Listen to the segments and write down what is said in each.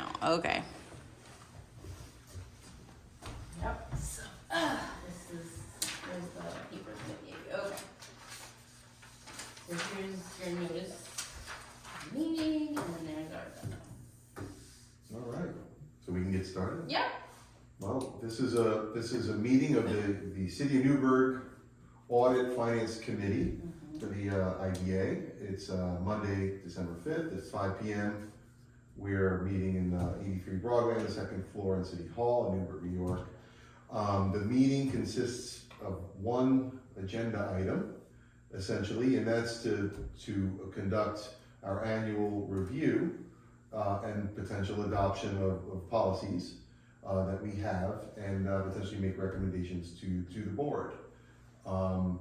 now. Okay. Yep. So, here's the papers that gave you. Okay. So here's your notice of meeting, and then there's our. All right, so we can get started? Yep. Well, this is a meeting of the City of Newburgh Audit Finance Committee for the IDA. It's Monday, December 5th, it's 5 p.m. We're meeting in 83 Broadway on the second floor in City Hall in Newburgh, New York. The meeting consists of one agenda item, essentially, and that's to conduct our annual review and potential adoption of policies that we have, and potentially make recommendations to the board.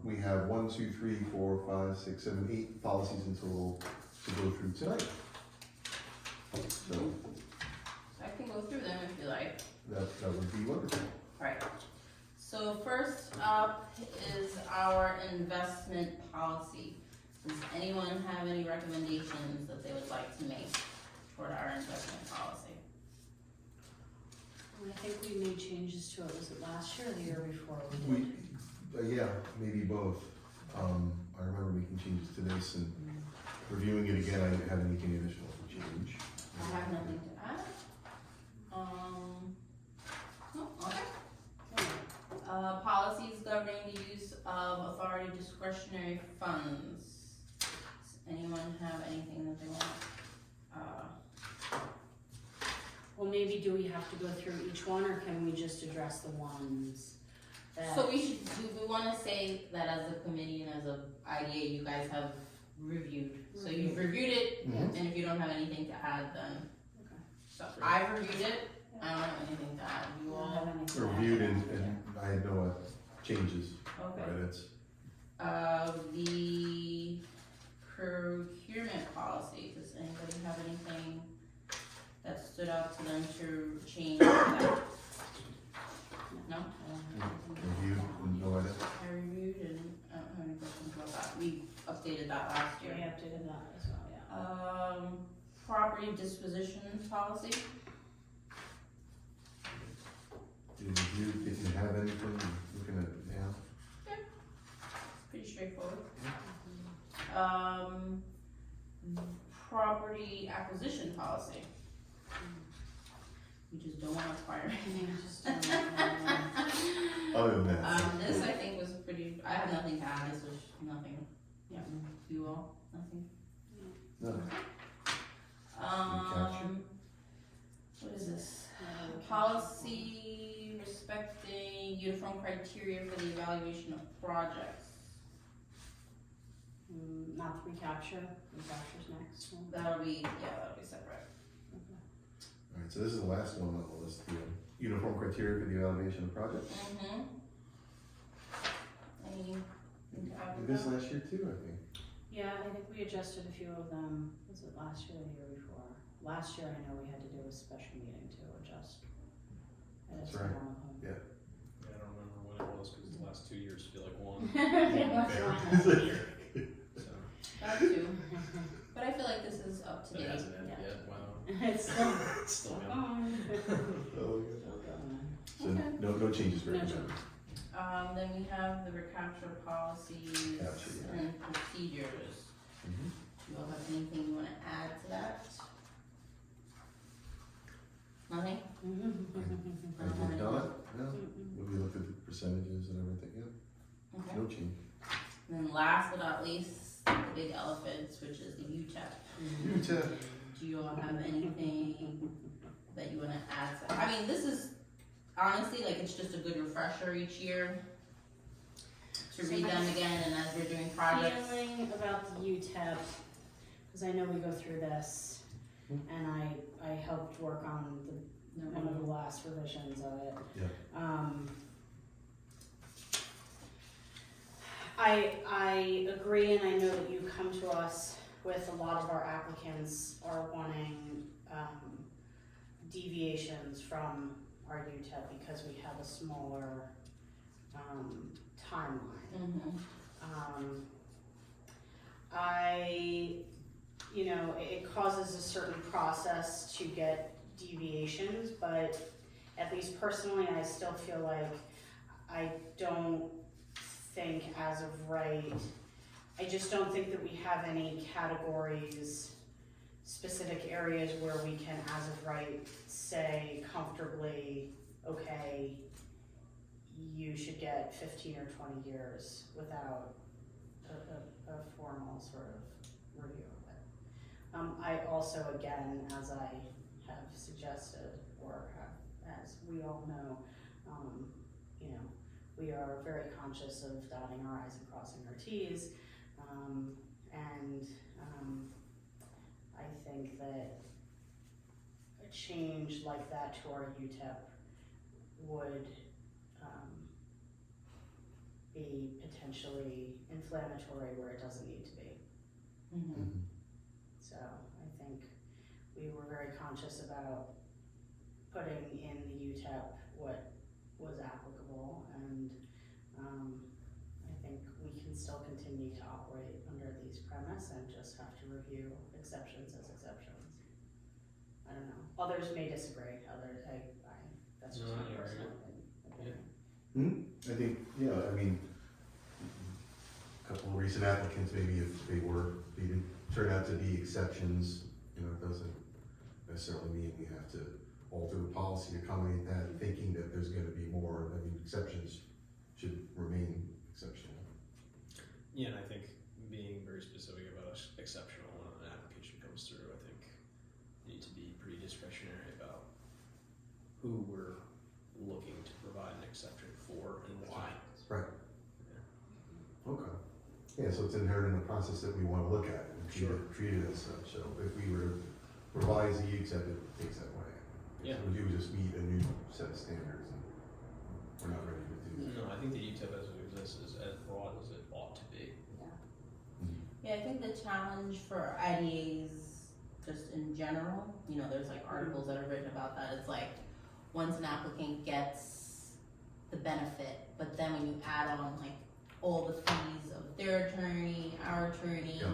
We have 1, 2, 3, 4, 5, 6, 7, 8 policies in total to go through tonight. So I can go through them if you like. that would be wonderful. Right. So first up is our investment policy. Does anyone have any recommendations that they would like to make toward our investment policy? I think we made changes to it, was it last year or the year before we did? Yeah, maybe both. I remember making changes to this and reviewing it again. I didn't have anything additional to change. I have nothing to add. No, okay. Policies governing the use of authority discretionary funds. Does anyone have anything that they want? Well, maybe do we have to go through each one, or can we just address the ones that? So we wanna say that as a committee and as a IDA, you guys have reviewed. So you've reviewed it, Mhm. and if you don't have anything to add, then. Okay. So I've reviewed it, I don't have anything to add, you I all. don't have anything to add. Reviewed and I had no changes. Okay. Right, it's The procurement policy, does anybody have anything that stood out to them to change that? No? reviewed and no edit. I reviewed and I don't have any questions about that, we updated that last We year. updated that as well, yeah. Property disposition policy, Did you didn't have anything? Looking at it now. pretty straightforward. Property acquisition policy. We just don't wanna acquire anything. Just, Other than that. This I think was pretty, I have nothing to add, this was nothing, yeah, you all, nothing. No. What is this? Policy respecting uniform criteria for the evaluation of projects. Not the recapture's next one. That'll be separate. Alright, so this is the last one on the list, the uniform criteria for the evaluation of projects. Anything to add We with did this that? last year too, I think. Yeah, I think we adjusted a few of them, was it last year or the year before? Last year, I know we had to do a special meeting to adjust. That's some right. of them. Yeah. I don't remember when it was, because the last 2 years feel like one. So, That too, but I feel like this is up to but it date. hasn't ended Yeah. yet, wow. It's still, It's still still going. going. Oh, Still going. So Okay. no changes No recommended. changes. Then we have the recapture policies Recapture, yeah. and procedures. Mhm. Do you all have anything you wanna add to that? Nothing? I did not, no. When we looked at the percentages and everything, yeah, Okay. no change. And then last but not least, the big elephant, which is the UTEP. UTEP, Do you all have anything that you wanna add to? I mean, this is honestly, like, it's just a good refresher each year to So read my them again, and as we're doing projects. Feeling about the UTEP, cause I know we go through this, and I helped work on one of the last revisions of it. Yeah. I agree, and I know that you come to us with a lot of our applicants are wanting, deviations from our UTEP because we have a smaller, timeline. You know, it causes a certain process to get deviations, but at least personally, I still feel like I don't think as of right, I just don't think that we have any categories, specific areas where we can as of right say comfortably, okay, you should get 15 or 20 years without a formal sort of review of it. I also, again, as I have suggested, or have, as we all know, you know, we are very conscious of dotting our i's and crossing our t's, and I think that a change like that to our UTEP would be potentially inflammatory where it doesn't need to be. Mhm. So I think we were very conscious about putting in the UTEP what was applicable, and I think we can still continue to operate under these premise and just have to review exceptions as exceptions. I don't know. Others may disagree. That's just No, my you're personal right. opinion. I think, yeah, I mean, a couple of recent applicants, maybe if they didn't turn out to be exceptions, you know, it doesn't necessarily mean we have to alter the policy to accommodate that, thinking that there's gonna be more. I mean, exceptions should remain exceptional. Yeah, and I think being very specific about exceptional when an application comes through, I think you need to be pretty discretionary about who we're looking to provide an exception for and why. Right. Okay. Yeah, so it's inherent in the process that we wanna look at and treat it as such. So if we were to revise the UTEP, it takes that way. Yeah. So we do just meet a new set of standards, and we're not ready to do that. No, I think the UTEP as it exists is as broad as it ought to be. Yeah, I think the challenge for IDAs, just in general, you know, there's like articles that are written about that, it's like, once an applicant gets the benefit, but then when you add on like all the fees of their attorney, our attorney, Yeah.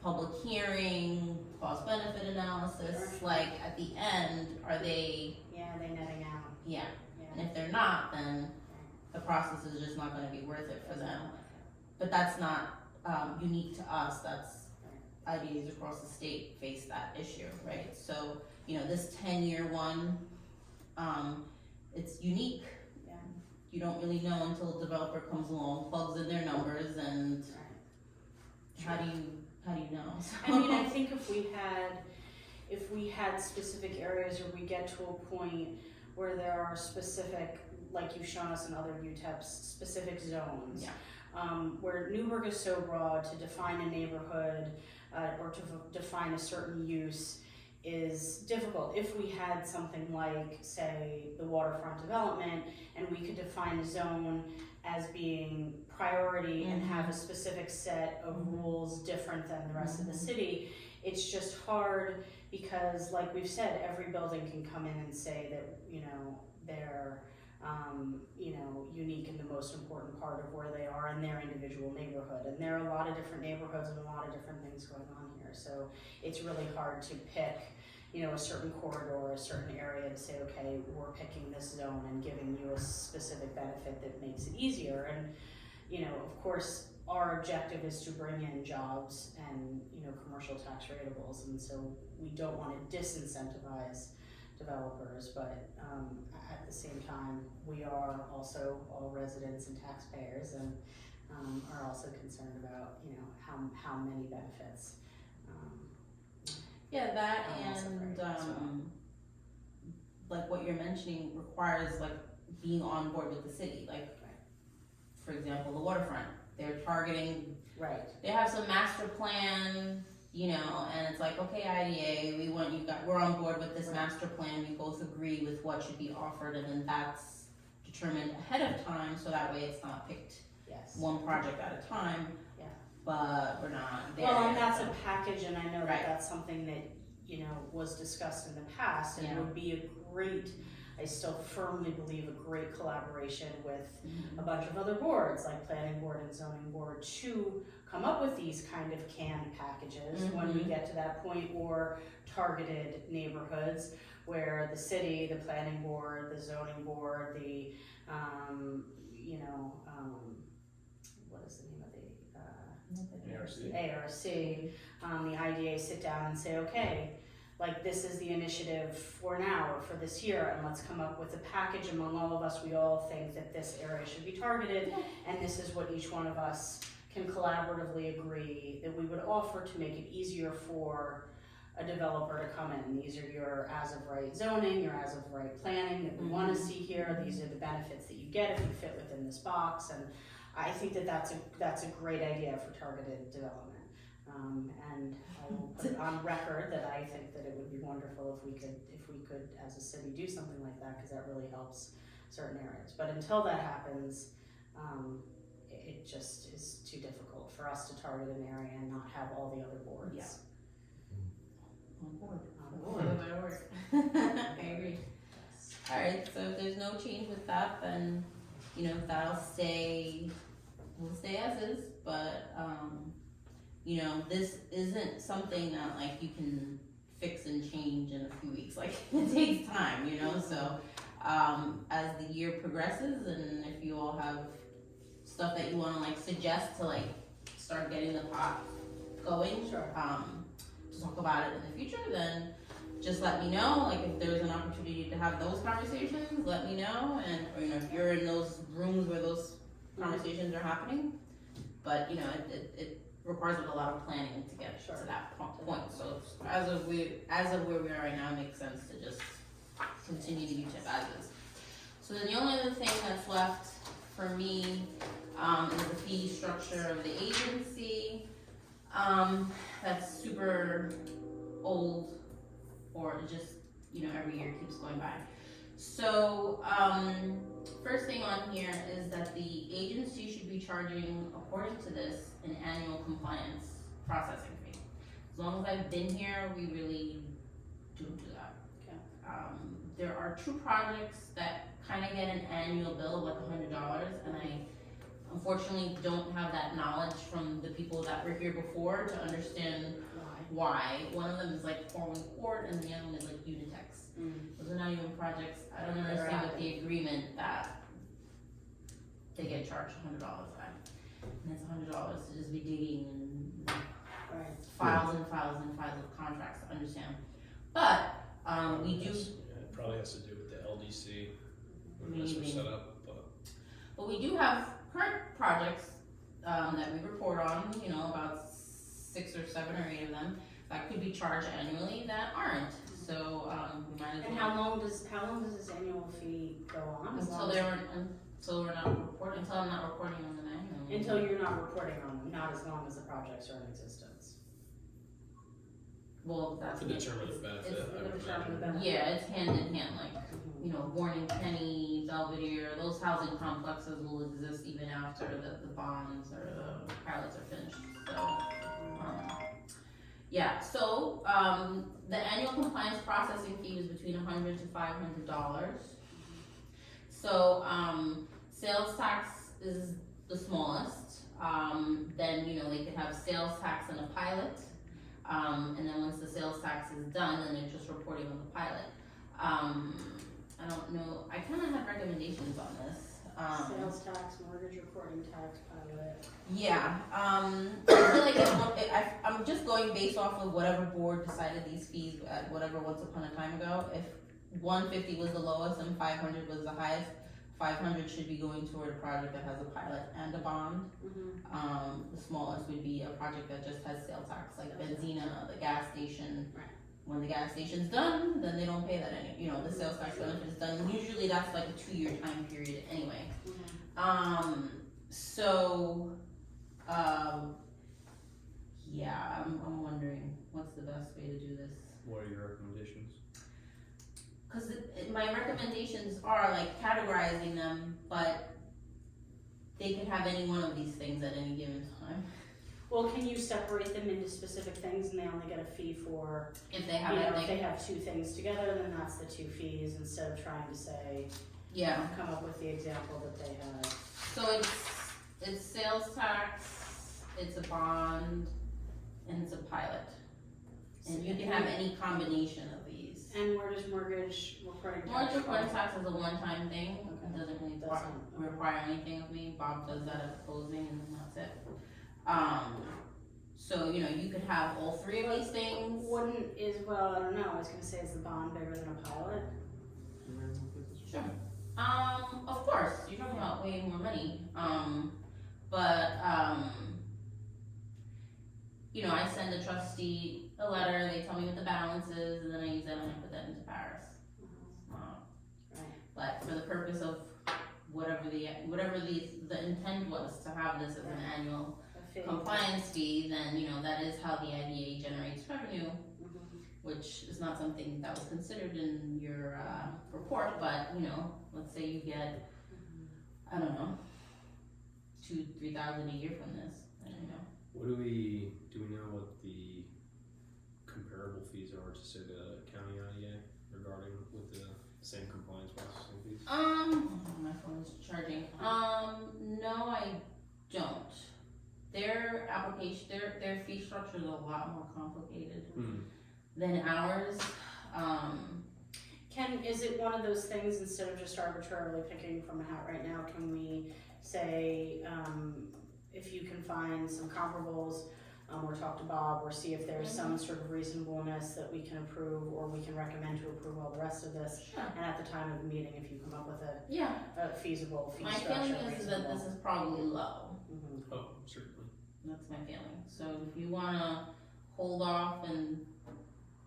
public hearing, cost benefit analysis, Sure. like at the end, are they, Yeah, they netting out. yeah, Yeah. and if they're not, then the process is just not gonna be worth it for them. But that's not, unique to us, that's, IDAs across the state face that issue, right? So, you know, this 10-year one, it's unique. Yeah. You don't really know until a developer comes along, plugs in their numbers, and Right. how do you know? I mean, I think if we had specific areas, or we get to a point where there are specific, like you've shown us in other UTEPs, specific zones. Yeah. Where Newburgh is so broad, to define a neighborhood, or to define a certain use is difficult. If we had something like, say, the waterfront development, and we could define a zone as being priority and have a specific set of rules different than the rest of the city, it's just hard because, like we've said, every building can come in and say that, you know, they're unique in the most important part of where they are in their individual neighborhood. And there are a lot of different neighborhoods and a lot of different things going on here. So it's really hard to pick, you know, a certain corridor, a certain area to say, okay, we're picking this zone and giving you a specific benefit that makes it easier. And, you know, of course, our objective is to bring in jobs and, you know, commercial tax rateables. And so we don't want to disincentivize developers, but at the same time, we are also all residents and taxpayers, and are also concerned about, you know, how many benefits. Yeah, that I'm also and, afraid as well. like what you're mentioning requires like being on board with the city, like, for example, the waterfront, they're targeting, Right. they have some master plan, you know, and it's like, okay, IDA, we're on board with this master plan, we both agree with what should be offered, and then that's determined ahead of time, so that way it's not picked Yes. one project at a time. Yeah. But we're not there Well, and yet, that's so. a package, and I know Right. that that's something that, you know, was discussed in the past, and Yeah. would be a great I still firmly believe a great collaboration with a bunch of other boards, like planning board and zoning board, to come up with these kind of canned packages when we get to that point, or targeted neighborhoods where the city, the planning board, the zoning board, the, what is the name of the, ARC. the IDA sit down and say, okay, like this is the initiative for now or for this year, and let's come up with a package among all of us. We all think that this area should be targeted, and this is what each one of us can collaboratively agree that we would offer to make it easier for a developer to come in. These are your as of right zoning, your as of right planning that we want to see here. These are the benefits that you get if you fit within this box, and I think that that's a great idea for targeted development. And I will put it on record that I think that it would be wonderful if we could as a city do something like that, because that really helps certain areas. But until that happens, it just is too difficult for us to target an area and not have all the other boards. Yeah. On board. That'll work. I agree. Alright, so if there's no change with that, then, that'll we'll stay as is, but, this isn't something that like you can fix and change in a few weeks, like it takes time, so, as the year progresses, and if you all have stuff that you wanna like suggest to like start getting the pot going, Sure. To talk about it in the future, then just let me know. Like if there's an opportunity to have those conversations, let me know. And or, if you're in those rooms where those conversations are happening, but it requires a lot of planning to get to that point. So as of where we are right now, it makes sense to just continue to use it as is. So then the only other thing that's left for me is the fee structure of the agency. That's super old, or just, every year keeps going by. So, first thing on here is that the agency should be charging, according to this, an annual compliance processing fee. As long as I've been here, we really don't do that. Okay. There are 2 projects that kind of get an annual bill of like $100, and I unfortunately don't have that knowledge from the people that were here before to understand why. One of them is like Corwin Court, and the other one is like Unitex. Those are not even projects. I don't understand with the agreement that they get charged $100 and it's $100 to just be digging and files and files and files of contracts to understand. But we do. It probably has to do with the LDC when this was set up, but we do have current projects that we report on. About 6 or 7 or 8 of them that could be charged annually that aren't. So we might as well. And how long does this annual fee go on? Until I'm not reporting on them annually. Until you're not reporting on them, not as long as the projects are in existence. Well, that's to determine the benefit. I would imagine. Yeah, it's hand in hand. Like Bourne and Penny, Belvedere, those housing complexes will exist even after the bonds or the pilots are finished. So. So the annual compliance processing fee is between $100 to $500. So sales tax is the smallest. Then they could have sales tax and a pilot, and then once the sales tax is done, then they're just reporting on the pilot. I don't know. I kind of have recommendations on this. Sales tax, mortgage recording tax, pilot. Yeah, I feel like I'm just going based off of whatever board decided these fees at whatever once upon a time ago. If 150 was the lowest and 500 was the highest, 500 should be going toward a project that has a pilot and a bond. The smallest would be a project that just has sales tax, like Benzina, the gas station. Right. When the gas station's done, then they don't pay that the sales tax benefit is done. Usually that's like a 2-year time period anyway. Yeah, I'm wondering what's the best way to do this. What are your recommendations? Because my recommendations are like categorizing them, but they could have any one of these things at any given time. Well, can you separate them into specific things and they only get a fee for, If they have you know, that if they thing, have two things together, then that's the 2 fees, instead of trying to say, yeah. come up with the example that they had. So it's sales tax, it's a bond, and it's a pilot. And you can have any combination of these. And where does mortgage recording tax? Mortgage recording tax is a one-time thing, Okay. it doesn't really Doesn't, require anything of me, Bob does that at the closing and then that's it. So, you know, you could have all 3 of these things. Well, I don't know, I was gonna say, is the bond bigger than a pilot? Sure. Of course, you're talking about way more money, but, you know, I send a trustee a letter, they tell me what the balance is, and then I use that and I put that into Paris. Right. But for the purpose of whatever the intent was to have this as an annual A fee. compliance fee, then, you know, that is how the IDA generates revenue, Mhm. which is not something that was considered in your, report, but, you know, let's say you get, I don't know, 2,000-3,000 a year from this, I don't know. What do we know what the comparable fees are to say the county IDA regarding with the same compliance processing fees? My phone is charging. No, I don't. Their application, their fee structure is a lot more complicated than ours. Is it one of those things, instead of just arbitrarily picking from a hat right now, can we say, if you can find some comparables, or talk to Bob, or see if there's some sort of reasonableness that we can approve, or we can recommend to approve all the rest of this, Sure. and at the time of the meeting, if you come up with Yeah. a feasible fee My structure, feeling is that reasonable. this is probably low. Mhm. Oh, certainly. That's my feeling. So if you wanna hold off and,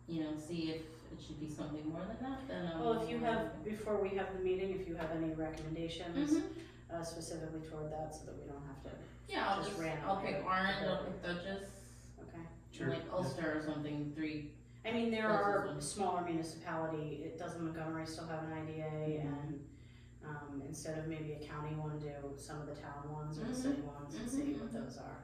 you know, see if it should be something more than that, then Well, if you have, before we have the meeting, if you have any recommendations, Mhm. Specifically toward that, so that we don't have to, Yeah, I'll Just just, random I'll pick pick. Orange, I'll pick Duchess, okay. like Ulster or something, 3. I mean, there Closest are one. smaller municipality, doesn't Montgomery still have an IDA, and, instead of maybe a county one, do some of the town ones or the city ones, and see what those are.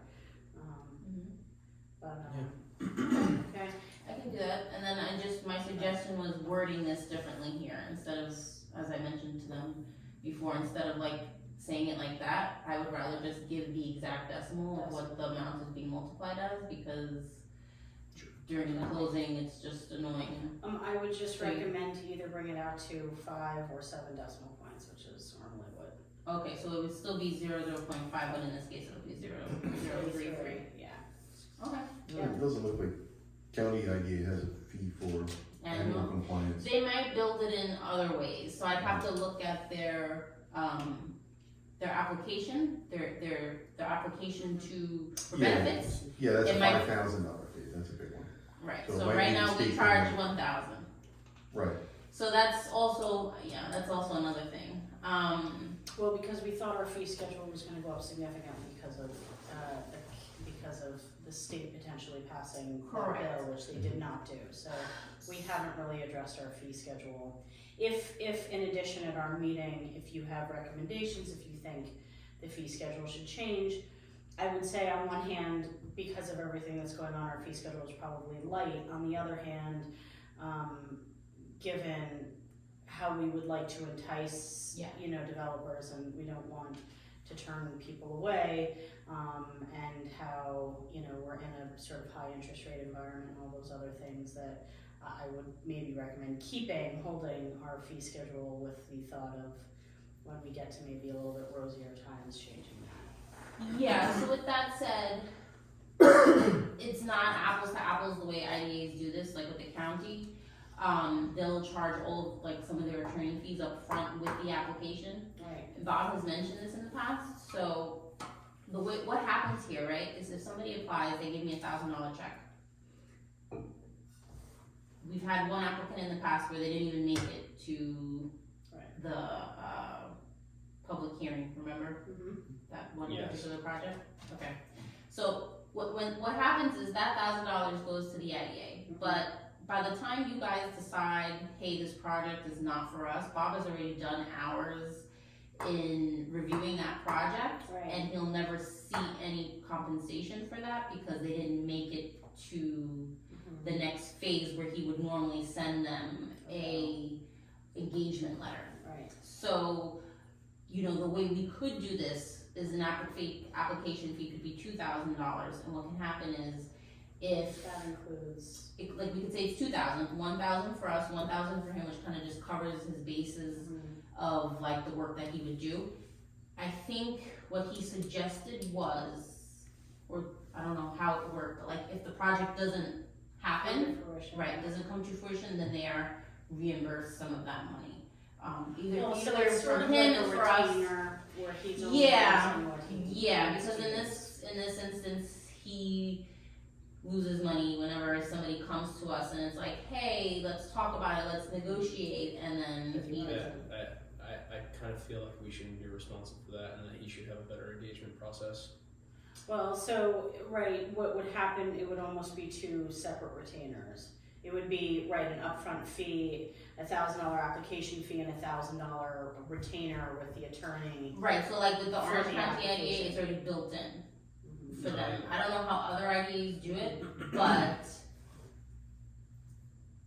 Okay, I can do that, and then my suggestion was wording this differently here, instead of, as I mentioned to them before, instead of like saying it like that, I would rather just give the exact decimal of what the amount is being multiplied as, because during the closing, it's just annoying. I would just Three. recommend to either bring it out to 5 or 7 decimal points, which is normally what. Okay, so it would still be 0.5, but in this case, it'll be 0.033. Yeah. Okay. It doesn't look like county IDA has a fee for annual Annual. compliance. They might build it in other ways, so I'd have to look at their application, their application for benefits. Yeah, that's It a might- $5,000 fee, that's a big one. Right, So it so might right be now we state charge funded. 1,000. Right, So that's also another thing. Well, because we thought our fee schedule was gonna go up significantly because of the state potentially passing a Correct. bill, which they did not do, so we haven't really addressed our fee schedule. If in addition at our meeting, if you have recommendations, if you think the fee schedule should change, I would say on one hand, because of everything that's going on, our fee schedule is probably light. On the other hand, given how we would like to entice, Yeah. developers, and we don't want to turn people away, and how, we're in a sort of high interest rate environment and all those other things, that I would maybe recommend holding our fee schedule with the thought of when we get to maybe a little bit rosier times, changing that. Yeah, so with that said, it's not apples to apples the way IDAs do this, like with the county. They'll charge some of their attorney fees up front with the application. Right. Bob has mentioned this in the past, so what happens here, right, is if somebody applies, they give me $1,000 check. We've had one applicant in the past where they didn't even make it to Right. the, public hearing, remember? That one Yes. particular project? Okay. So what happens is that $1,000 goes to the IDA, but by the time you guys decide, hey, this project is not for us, Bob has already done ours. in reviewing that project, Right. and he'll never see any compensation for that because they didn't make it to the next phase where he would normally send them a engagement letter. Right. So, you know, the way we could do this is an application fee could be $2,000, and what can happen is if That includes. like we could say it's 2,000, 1,000 for us, 1,000 for him, which kind of just covers his bases of like the work that he would do. I think what he suggested was, or I don't know how it worked, but like if the project doesn't happen, right, doesn't come to fruition, then they are reimbursed some of that money. Either So it's sort from of him like a and for us. retainer where he's only Yeah, using what he yeah, needs because to in use. this instance, he loses money whenever somebody comes to us and it's like, hey, let's talk about it, let's negotiate, and then he doesn't. I kind of feel like we shouldn't be responsible for that, and that he should have a better engagement process. Well, so, right, what would happen, it would almost be two separate retainers. It would be, right, an upfront fee, $1,000 application fee, and $1,000 retainer with the attorney. Right, so like with the For Orange the County IDA, application. it's already built in Mhm. for them. I don't know how other IDAs do it, but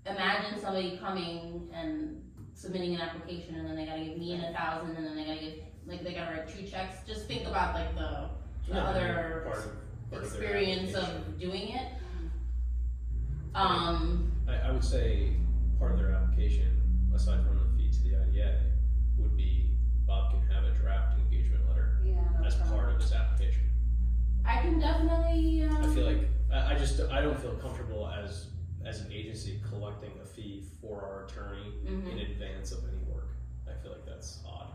imagine somebody coming and submitting an application and then they gotta give me $1,000 and then they gotta give, like they gotta write 2 checks. Just think about like the other part of their experience application. of doing it. I would say part of their application, aside from the fee to the IDA, would be Bob can have a draft engagement letter Yeah, as part of his application. I can definitely, I feel like, I don't feel comfortable as an agency collecting a fee for our attorney in advance of any work. I feel like that's odd.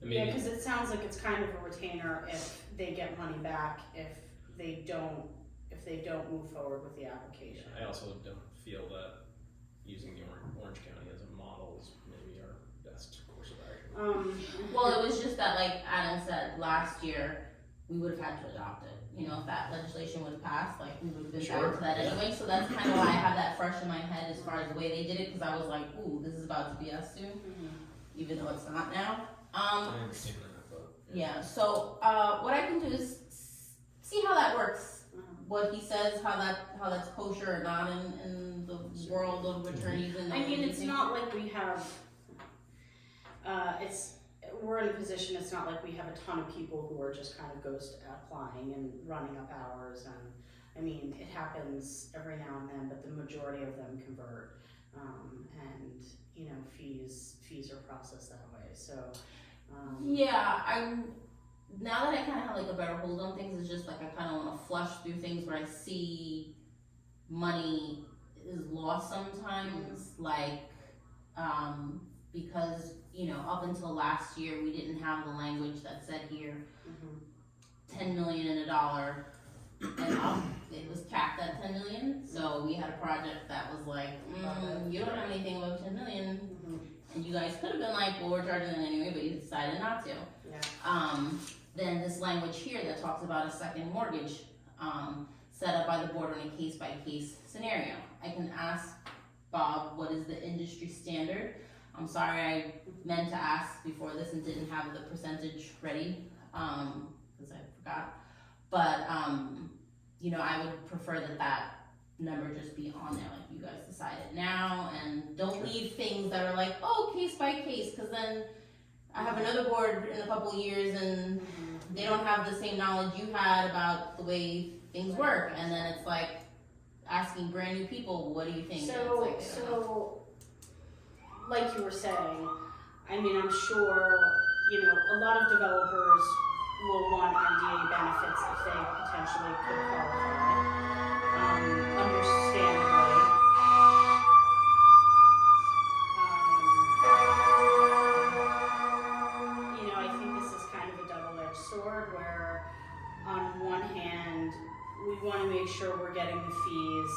And Yeah, maybe, because it sounds like it's kind of a retainer if they get money back, if they don't move forward with the application. I also don't feel that using the Orange County as a model is maybe our best course of action. well, it was just that, like Adam said, last year, we would have had to adopt it. You know, if that legislation would have passed, like, we would have been Sure, back to that yeah. anyway, so that's kind of why I have that fresh in my head as far as the way they did it, because I was like, ooh, this is about to be us soon, even though it's not now. I understand that, but. Yeah, so, what I can do is see how that works. What he says, how that's kosher or not in the world of attorneys and. I mean, it's not like we have, we're in a position, it's not like we have a ton of people who are just kind of ghost applying and running up hours, and, I mean, it happens every now and then, but the majority of them convert, and, you know, fees are processed that way, so, Yeah, now that I kind of have like a better hold on things, it's just like I kind of want to flush through things where I see money is lost sometimes, like, because, you know, up until last year, we didn't have the language that said here, 10 million and $1 and up, it was capped at 10 million, so we had a project that was like, you don't have anything above 10 million, and you guys could have been like, well, we're charging it anyway, but you decided not to. yeah. Then this language here that talks about a second mortgage, set up by the board in a case-by-case scenario. I can ask Bob, what is the industry standard? I'm sorry, I meant to ask before this and didn't have the percentage ready, because I forgot. But, you know, I would prefer that number just be on there, like you guys decide it now, and don't leave things that are like, oh, case by case, because then I have another board in a couple years and they don't have the same knowledge you had about the way things work, and then it's like asking brand new people, what do you think? And it's like, they don't know. So, like you were saying, I mean, I'm sure, you know, a lot of developers will want IDA benefits if they potentially could qualify, understandably. You know, I think this is kind of a double-edged sword where, on one hand, we want to make sure we're getting the fees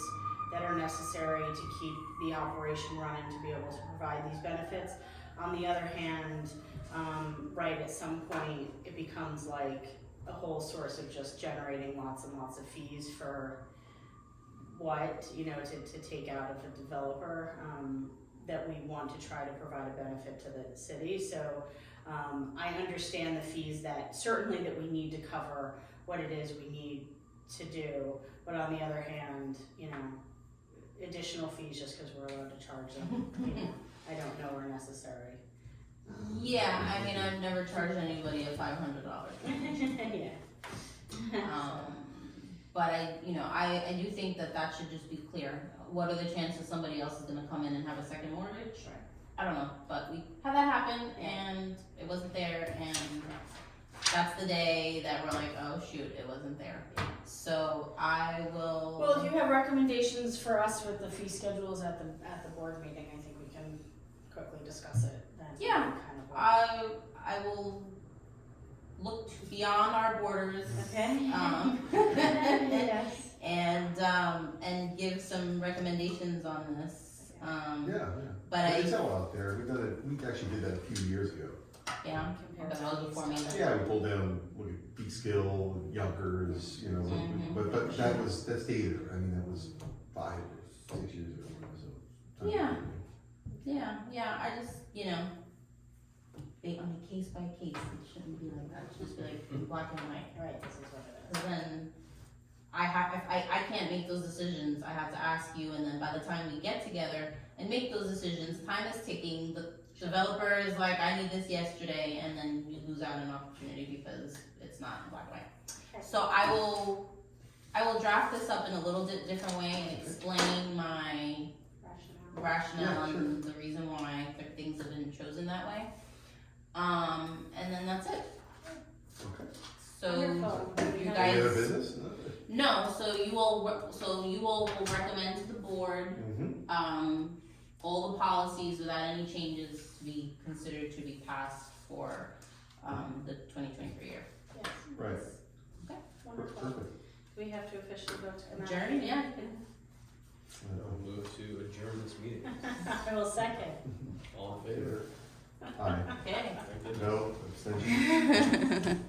that are necessary to keep the operation running to be able to provide these benefits. On the other hand, right, at some point, it becomes like a whole source of just generating lots and lots of fees for what, you know, to take out of a developer. that we want to try to provide a benefit to the city. So I understand the fees that certainly that we need to cover what it is we need to do, but on the other hand, you know, additional fees just because we're allowed to charge them, you know, I don't know are necessary. Yeah, I mean, I've never charged anybody a $500. Yeah. But I do think that should just be clear. What are the chances somebody else is gonna come in and have a second mortgage? Right. I don't know, but we had that happen and it wasn't there, and that's the day that we're like, oh shoot, it wasn't there. So I will. Well, if you have recommendations for us with the fee schedules at the board meeting, I think we can quickly discuss it then. Yeah. Kind of I will look beyond our borders. Okay. Yes. And give some recommendations on this. Yeah. But It's all out there. We actually did that a few years ago. Yeah, because that was before me. Yeah, we pulled down, look at Peekskill, Yonkers, you know, but that's dated. I mean, that was 5 or 6 years ago. So Yeah, I just, on a case by case, it shouldn't be like that. It should just be like black and white. Right, this is what it is. Because then I can't make those decisions. I have to ask you, and then by the time we get together and make those decisions, time is ticking. The developer is like, I need this yesterday, and then you lose out on an opportunity because it's not in black and white. Okay. So I will draft this up in a little bit different way and explain my rationale Yeah, sure. and the reason why things have been chosen that way. And then that's it. Okay. So Wonderful. you Any guys. other business? No, so you will recommend to the board, Mm-hmm. all the policies without any changes to be considered to be passed for, the 2023 year. Yes. Right. Okay. Wonderful. Perfect. Do we have to officially vote to come out? Adjourn, yeah. I'll move to adjourn this meeting. I will second. All in favor? Aye. Okay. Thank goodness. No, abstention.